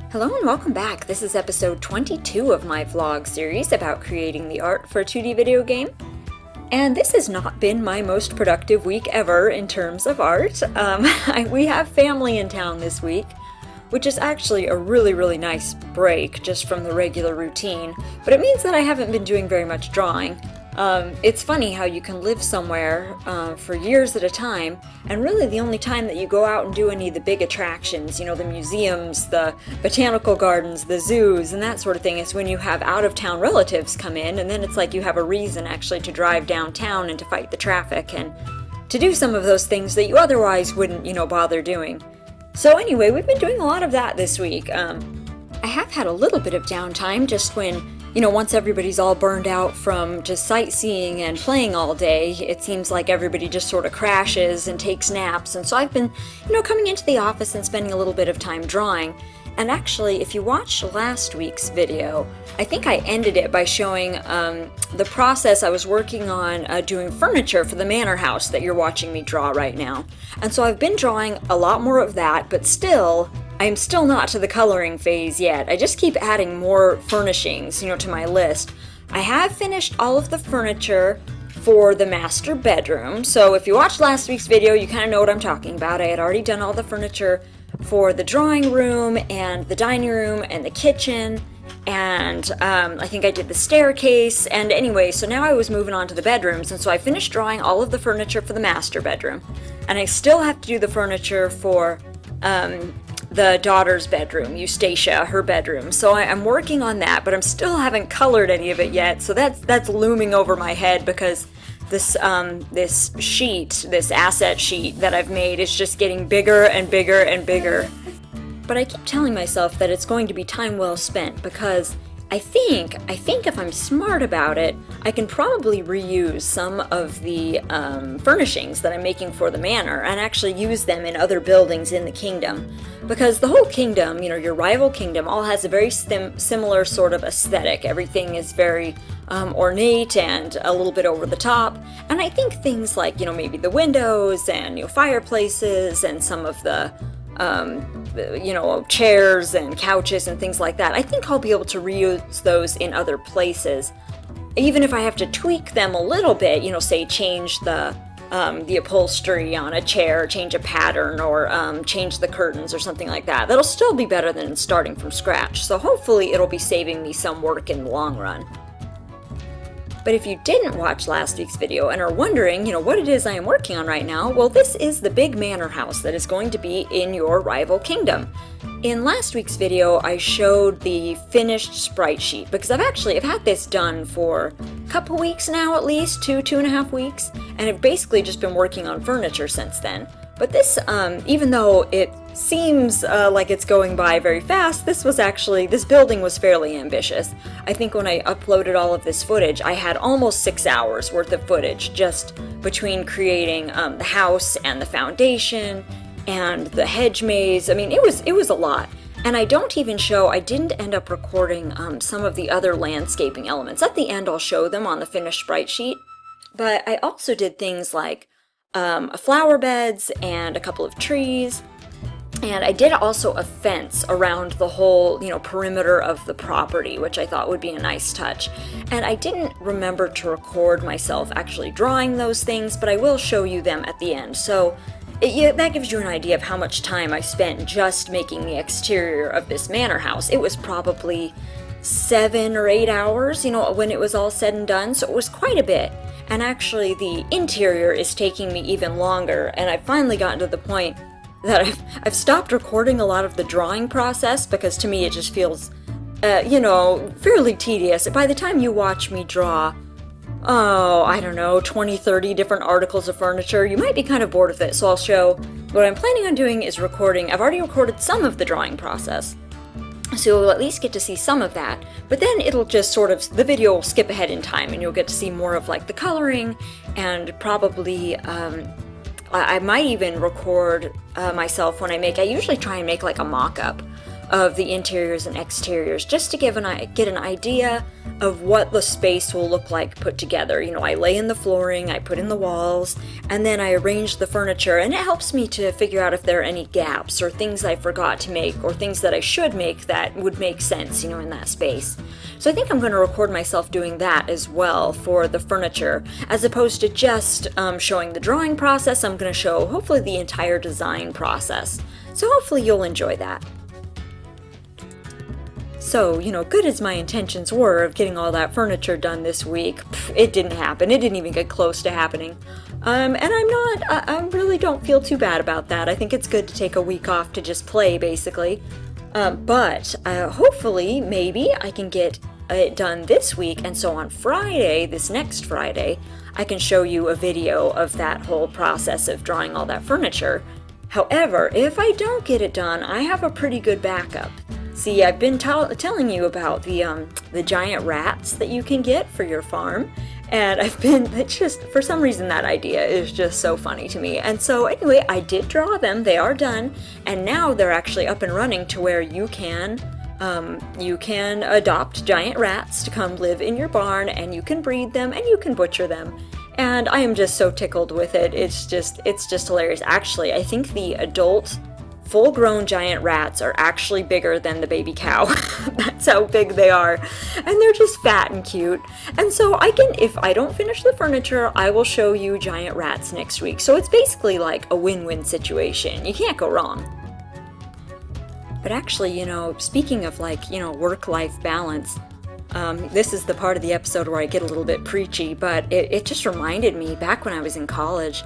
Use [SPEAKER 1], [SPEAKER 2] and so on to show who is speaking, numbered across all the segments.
[SPEAKER 1] Hello and welcome back. This is episode 22 of my vlog series about creating the art for a 2D video game. And this has not been my most productive week ever in terms of art. We have family in town this week, which is actually a really nice break just from the regular routine, but it means that I haven't been doing very much drawing. It's funny how you can live somewhere for years at a time, and really the only time that you go out and do any of the big attractions, the museums, the botanical gardens, the zoos, and that sort of thing, is when you have out-of-town relatives come in, and then it's like you have a reason actually to drive downtown and to fight the traffic and to do some of those things that you otherwise wouldn't, bother doing. So anyway, we've been doing a lot of that this week. I have had a little bit of downtime just when once everybody's all burned out from just sightseeing and playing all day, it seems like everybody just sort of crashes and takes naps. And so I've been, coming into the office and spending a little bit of time drawing. And actually, if you watched last week's video, I think I ended it by showing the process I was working on doing furniture for the Manor house that you're watching me draw right now. And so I've been drawing a lot more of that, but still, I'm still not to the coloring phase yet. I just keep adding more furnishings, to my list. I have finished all of the furniture for the master bedroom. So if you watched last week's video, you kind of know what I'm talking about. I had already done all the furniture for the drawing room and the dining room and the kitchen. And I think I did the staircase. And anyway, so now I was moving on to the bedrooms. And so I finished drawing all of the furniture for the master bedroom. And I still have to do the furniture for the daughter's bedroom, Eustacia, her bedroom. So I'm working on that, but I'm still haven't colored any of it yet. So that's looming over my head because this asset sheet that I've made is just getting bigger and bigger and bigger. But I keep telling myself that it's going to be time well spent because I think if I'm smart about it, I can probably reuse some of the furnishings that I'm making for the manor and actually use them in other buildings in the kingdom. Because the whole kingdom, your rival kingdom, all has a very similar sort of aesthetic. Everything is very ornate and a little bit over the top. And I think things like, maybe the windows and, fireplaces and some of the chairs and couches and things like that. I think I'll be able to reuse those in other places. Even if I have to tweak them a little bit, say change the upholstery on a chair, change a pattern, or change the curtains or something like that. That'll still be better than starting from scratch. So hopefully it'll be saving me some work in the long run. But if you didn't watch last week's video and are wondering, what it is I am working on right now, well, this is the big manor house that is going to be in your rival kingdom. In last week's video, I showed the finished sprite sheet because I've had this done for a couple weeks now at least, 2.5 weeks, and I've basically just been working on furniture since then. But this, even though it seems like it's going by very fast, this building was fairly ambitious. I think when I uploaded all of this footage, I had almost 6 hours worth of footage just between creating the house and the foundation and the hedge maze. I mean, it was a lot. And I didn't end up recording some of the other landscaping elements. At the end, I'll show them on the finished sprite sheet. But I also did things like flower beds and a couple of trees. And I did also a fence around the whole, perimeter of the property, which I thought would be a nice touch. And I didn't remember to record myself actually drawing those things, but I will show you them at the end. So that gives you an idea of how much time I spent just making the exterior of this manor house. It was probably 7 or 8 hours, when it was all said and done. So it was quite a bit. And actually the interior is taking me even longer. And I've finally gotten to the point that I've stopped recording a lot of the drawing process because to me it just feels, fairly tedious. By the time you watch me draw, 20, 30 different articles of furniture, you might be kind of bored with it. So I'll show what I'm planning on doing is recording. I've already recorded some of the drawing process, so you'll at least get to see some of that. But then it'll just the video will skip ahead in time and you'll get to see more of like the coloring and probably, I might even record myself when I usually try and make like a mock-up of the interiors and exteriors, just to get an idea of what the space will look like put together. You know, I lay in the flooring, I put in the walls, and then I arrange the furniture, and it helps me to figure out if there are any gaps or things I forgot to make or things that I should make that would make sense, you know, in that space. So I think I'm going to record myself doing that as well for the furniture, as opposed to just showing the drawing process. I'm going to show hopefully the entire design process. So hopefully you'll enjoy that. So, you know, good as my intentions were of getting all that furniture done this week, it didn't happen. It didn't even get close to happening. And I really don't feel too bad about that. I think it's good to take a week off to just play, basically. But hopefully, maybe I can get it done this week, and so on Friday, this next Friday, I can show you a video of that whole process of drawing all that furniture. However, if I don't get it done, I have a pretty good backup. See, I've been telling you about the giant rats that you can get for your farm, and it's just, for some reason that idea is just so funny to me. And so anyway, I did draw them, they are done, and now they're actually up and running to where you can adopt giant rats to come live in your barn, and you can breed them, and you can butcher them. And I am just so tickled with it. It's just hilarious. Actually, I think the adult full-grown giant rats are actually bigger than the baby cow. That's how big they are. And they're just fat and cute. And so if I don't finish the furniture, I will show you giant rats next week. So it's basically like a win-win situation. You can't go wrong. But actually, you know, speaking of like, you know, work-life balance, this is the part of the episode where I get a little bit preachy, but it just reminded me back when I was in college.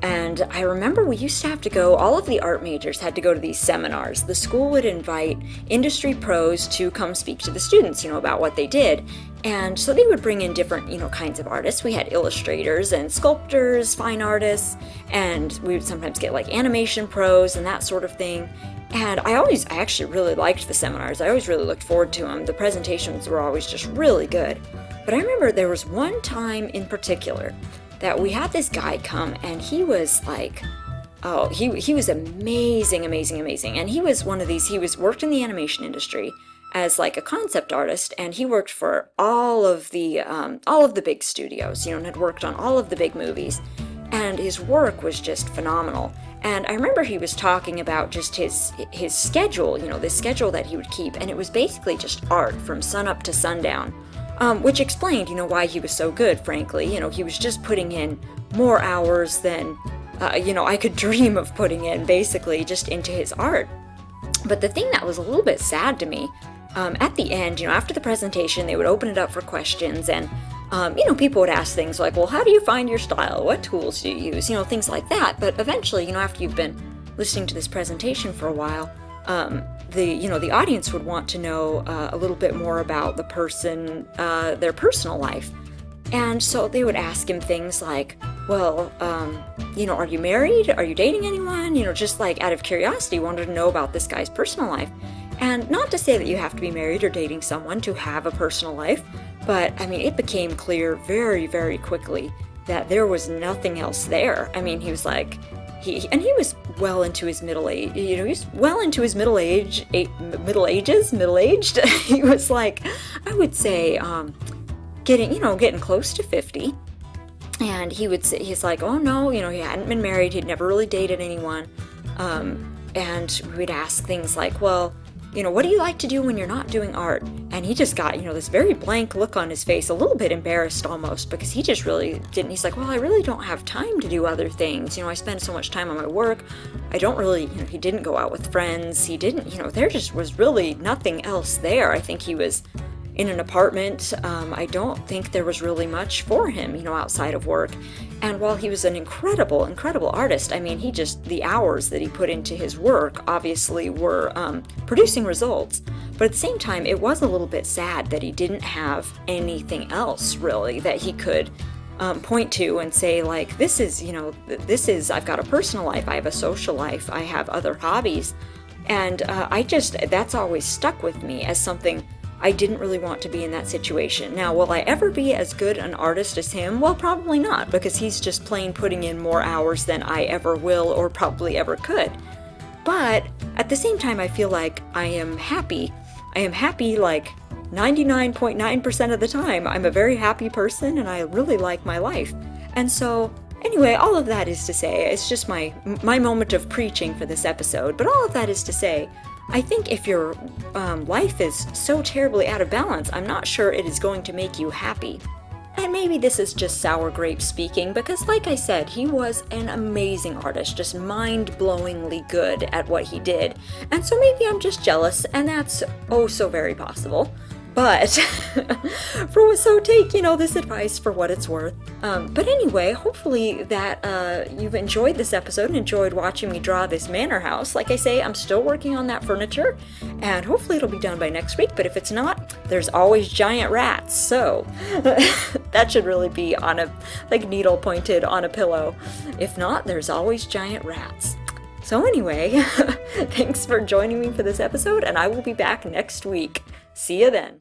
[SPEAKER 1] And I remember we used to have to go, all of the art majors had to go to these seminars. The school would invite industry pros to come speak to the students, you know, about what they did. And so they would bring in different, you know, kinds of artists. We had illustrators and sculptors, fine artists, and we would sometimes get like animation pros and that sort of thing. And I actually really liked the seminars. I always really looked forward to them. The presentations were always just really good. But I remember there was one time in particular that we had this guy come, and he was like, he was amazing. And he was one of these, he worked in the animation industry as like a concept artist, and he worked for all of the big studios, you know, and had worked on all of the big movies. And his work was just phenomenal. And I remember he was talking about just his schedule, you know, the schedule that he would keep, and it was basically just art from sun up to sundown. Which explained, you know, why he was so good, frankly. You know, he was just putting in more hours than, you know, I could dream of putting in, basically, just into his art. But the thing that was a little bit sad to me, at the end, you know, after the presentation, they would open it up for questions, and, you know, people would ask things like, well, how do you find your style? What tools do you use? You know, things like that. But eventually, you know, after you've been listening to this presentation for a while, the audience would want to know a little bit more about the person, their personal life. And so they would ask him things like, well, you know, are you married? Are you dating anyone? You know, just like out of curiosity, wanted to know about this guy's personal life. And not to say that you have to be married or dating someone to have a personal life, but I mean, it became clear very, very quickly that there was nothing else there. I mean, he was like, he was well into his middle age, you know, he's well into his middle-aged. He was like, I would say, getting close to 50. And he would say, he's like, oh no, you know, he hadn't been married, he'd never really dated anyone. And we would ask things like, well, you know, what do you like to do when you're not doing art? And he just got, you know, this very blank look on his face, a little bit embarrassed almost, because he just really didn't. He's like, well, I really don't have time to do other things. You know, I spend so much time on my work. I don't really, you know, he didn't go out with friends. He didn't, you know, there just was really nothing else there. I think he was in an apartment. I don't think there was really much for him, you know, outside of work. And while he was an incredible, incredible artist, I mean, the hours that he put into his work obviously were producing results. But at the same time, it was a little bit sad that he didn't have anything else really that he could point to and say, like, I've got a personal life, I have a social life, I have other hobbies. And that's always stuck with me as something I didn't really want to be in that situation. Now, will I ever be as good an artist as him? Well, probably not, because he's just plain putting in more hours than I ever will or probably ever could. But at the same time, I feel like I am happy. I am happy like 99.9% of the time. I'm a very happy person and I really like my life. And so, anyway, all of that is to say, it's just my moment of preaching for this episode, but all of that is to say, I think if your life is so terribly out of balance, I'm not sure it is going to make you happy. And maybe this is just sour grape speaking, because like I said, he was an amazing artist, just mind-blowingly good at what he did. And so maybe I'm just jealous, and that's oh so very possible. But, so take, this advice for what it's worth. But anyway, hopefully that you've enjoyed this episode and enjoyed watching me draw this manor house. Like I say, I'm still working on that furniture, and hopefully it'll be done by next week. But if it's not, there's always giant rats, so that should really be on a, needle pointed on a pillow. If not, there's always giant rats. So anyway, thanks for joining me for this episode, and I will be back next week. See you then.